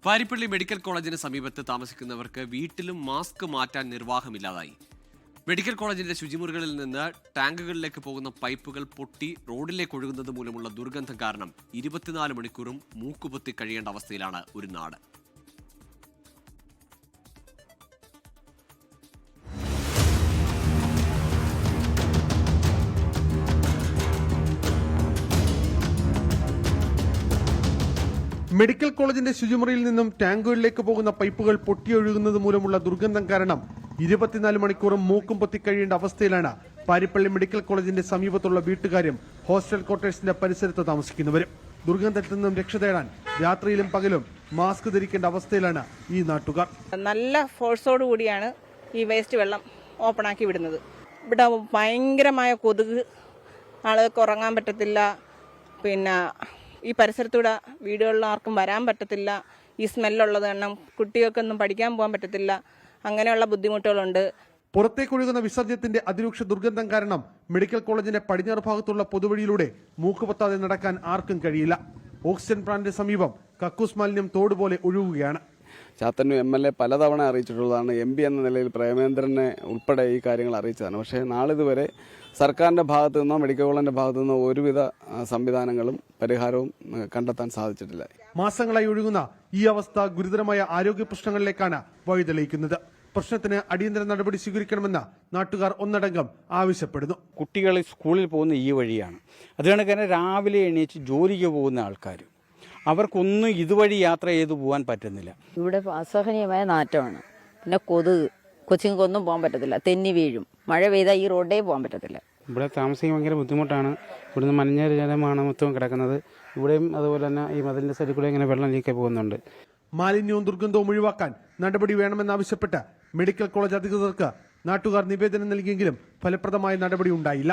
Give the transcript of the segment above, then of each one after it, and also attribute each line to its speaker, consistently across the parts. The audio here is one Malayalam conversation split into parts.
Speaker 1: പാരിപ്പള്ളി മെഡിക്കൽ കോളേജിന് സമീപത്ത് താമസിക്കുന്നവർക്ക് വീട്ടിലും മാസ്ക് മാറ്റാൻ നിർവാഹമില്ലാതായി. മെഡിക്കൽ കോളേജിന്റെ ശുചിമുറികളിൽ നിന്ന് ടാങ്കുകളിലേക്ക് പോകുന്ന പൈപ്പുകൾ പൊട്ടി റോഡിലേക്ക് ഒഴുകുന്നത് മൂലമുള്ള ദുർഗന്ധം കാരണം 24 മണിക്കൂറും മൂക്കുപൊത്തി കഴിയേണ്ട അവസ്ഥയിലാണ് ഒരു നാട്.
Speaker 2: മെഡിക്കൽ കോളേജിന്റെ ശുചിമുറിയിൽ നിന്നും ടാങ്കുകളിലേക്ക് പോകുന്ന പൈപ്പുകൾ പൊട്ടിയൊഴുകുന്നത് മൂലമുള്ള ദുർഗന്ധം കാരണം 24 മണിക്കൂറും മൂക്കും പൊത്തി കഴിയേണ്ട അവസ്ഥയിലാണ് പാരിപ്പള്ളി മെഡിക്കൽ കോളേജിന്റെ സമീപത്തുള്ള വീട്ടുകാരും ഹോസ്റ്റൽ ക്വാർട്ടേഴ്സിന്റെ പരിസരത്ത് താമസിക്കുന്നവരും. ദുർഗന്ധത്തിൽ നിന്നും രക്ഷ തേടാൻ രാത്രിയിലും പകലും മാസ്ക് ധരിക്കേണ്ട അവസ്ഥയിലാണ് ഈ നാട്ടുകാർ.
Speaker 3: നല്ല ഫോഴ്സോട് കൂടിയാണ് ഈ വേസ്റ്റ് വെള്ളം ഓപ്പണാക്കി വിടുന്നത്. ഇവിടെ ഭയങ്കരമായ കൊതുക്, ആളുകൾക്ക് ഉറങ്ങാൻ പറ്റത്തില്ല. പിന്നെ ഈ പരിസരത്തൂടെ വീടുകളിൽ ആർക്കും വരാൻ പറ്റത്തില്ല. ഈ സ്മെല്ലുള്ളത് കാരണം കുട്ടികൾക്കൊന്നും പഠിക്കാൻ പോകാൻ പറ്റത്തില്ല. അങ്ങനെയുള്ള ബുദ്ധിമുട്ടുകളുണ്ട്.
Speaker 2: പുറത്തേക്കൊഴുകുന്ന വിസർജ്യത്തിന്റെ അതിരൂക്ഷ ദുർഗന്ധം കാരണം മെഡിക്കൽ കോളേജിന്റെ പടിഞ്ഞാറ് ഭാഗത്തുള്ള പൊതുവഴിയിലൂടെ മൂക്കുപൊത്താതെ നടക്കാൻ ആർക്കും കഴിയില്ല. ഓക്സിജൻ പ്ലാന്റിന് സമീപം കക്കൂസ് മാലിന്യം തോടുപോലെ ഒഴുകുകയാണ്.
Speaker 4: ചാത്തന്നൂർ MLA പലതവണ അറിയിച്ചിട്ടുള്ളതാണ്. MP എന്ന നിലയിൽ പ്രേമേന്ദ്രനെ ഉൾപ്പെടെ ഈ കാര്യങ്ങൾ അറിയിച്ചതാണ്. പക്ഷേ നാളിതുവരെ സർക്കാരിൻ്റെ ഭാഗത്തു നിന്നോ മെഡിക്കൽ കോളേജിന്റെ ഭാഗത്തു നിന്നോ ഒരുവിധ സംവിധാനങ്ങളും പരിഹാരവും കണ്ടെത്താൻ സാധിച്ചിട്ടില്ല.
Speaker 2: മാസങ്ങളായി ഒഴുകുന്ന ഈ അവസ്ഥ ഗുരുതരമായ ആരോഗ്യ പ്രശ്നങ്ങളിലേക്കാണ് വഴിതെളിയിക്കുന്നത്. പ്രശ്നത്തിന് അടിയന്തര നടപടി സ്വീകരിക്കണമെന്ന് നാട്ടുകാർ ഒന്നടങ്കം ആവശ്യപ്പെടുന്നു.
Speaker 5: കുട്ടികൾ സ്കൂളിൽ പോകുന്ന ഈ വഴിയാണ്. അതുകൊണ്ട് തന്നെ രാവിലെ എണീച്ച് ജോലിക്ക് പോകുന്ന ആൾക്കാർ, അവർക്കൊന്നും ഇതുവഴി യാത്ര ചെയ്തു പോകാൻ പറ്റുന്നില്ല.
Speaker 6: ഇവിടെ അസഹനീയമായ നാറ്റമാണ്. പിന്നെ കൊതുക്, കൊച്ചുങ്ങൾക്കൊന്നും പോകാൻ പറ്റത്തില്ല. തെന്നി വീഴും. മഴ പെയ്താൽ ഈ റോഡേ പോകാൻ പറ്റത്തില്ല.
Speaker 7: ഇവിടെ താമസിക്കാൻ ഭയങ്കര ബുദ്ധിമുട്ടാണ്. ഇവിടുന്ന് മഞ്ഞ ജലമാണ് മൊത്തം കിടക്കുന്നത്. ഇവിടെയും അതുപോലെ തന്നെ ഈ മതിലിന്റെ സൈഡിൽ കൂടെ ഇങ്ങനെ വെള്ളം ലീക്ക് പോകുന്നുണ്ട്.
Speaker 2: മാലിന്യവും ദുർഗന്ധവും ഒഴിവാക്കാൻ നടപടി വേണമെന്നാവശ്യപ്പെട്ട് മെഡിക്കൽ കോളേജ് അധികൃതർക്ക് നാട്ടുകാർ നിവേദനം നൽകിയെങ്കിലും ഫലപ്രദമായ നടപടി ഉണ്ടായില്ല.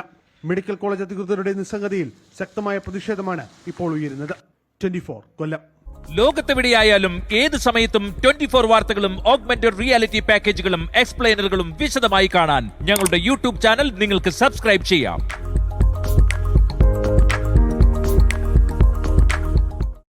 Speaker 2: മെഡിക്കൽ കോളേജ് അധികൃതരുടെ നിസ്സംഗതയിൽ ശക്തമായ പ്രതിഷേധമാണ് ഇപ്പോൾ ഉയരുന്നത്. 24 കൊല്ലം.
Speaker 8: ലോകത്തെവിടെയായാലും ഏത് സമയത്തും 24 വാർത്തകളും ഓഗ്മെന്റഡ് റിയാലിറ്റി പാക്കേജുകളും എക്സ്പ്ലെയിനറുകളും വിശദമായി കാണാൻ ഞങ്ങളുടെ YouTube ചാനൽ നിങ്ങൾക്ക് സബ്സ്ക്രൈബ് ചെയ്യാം.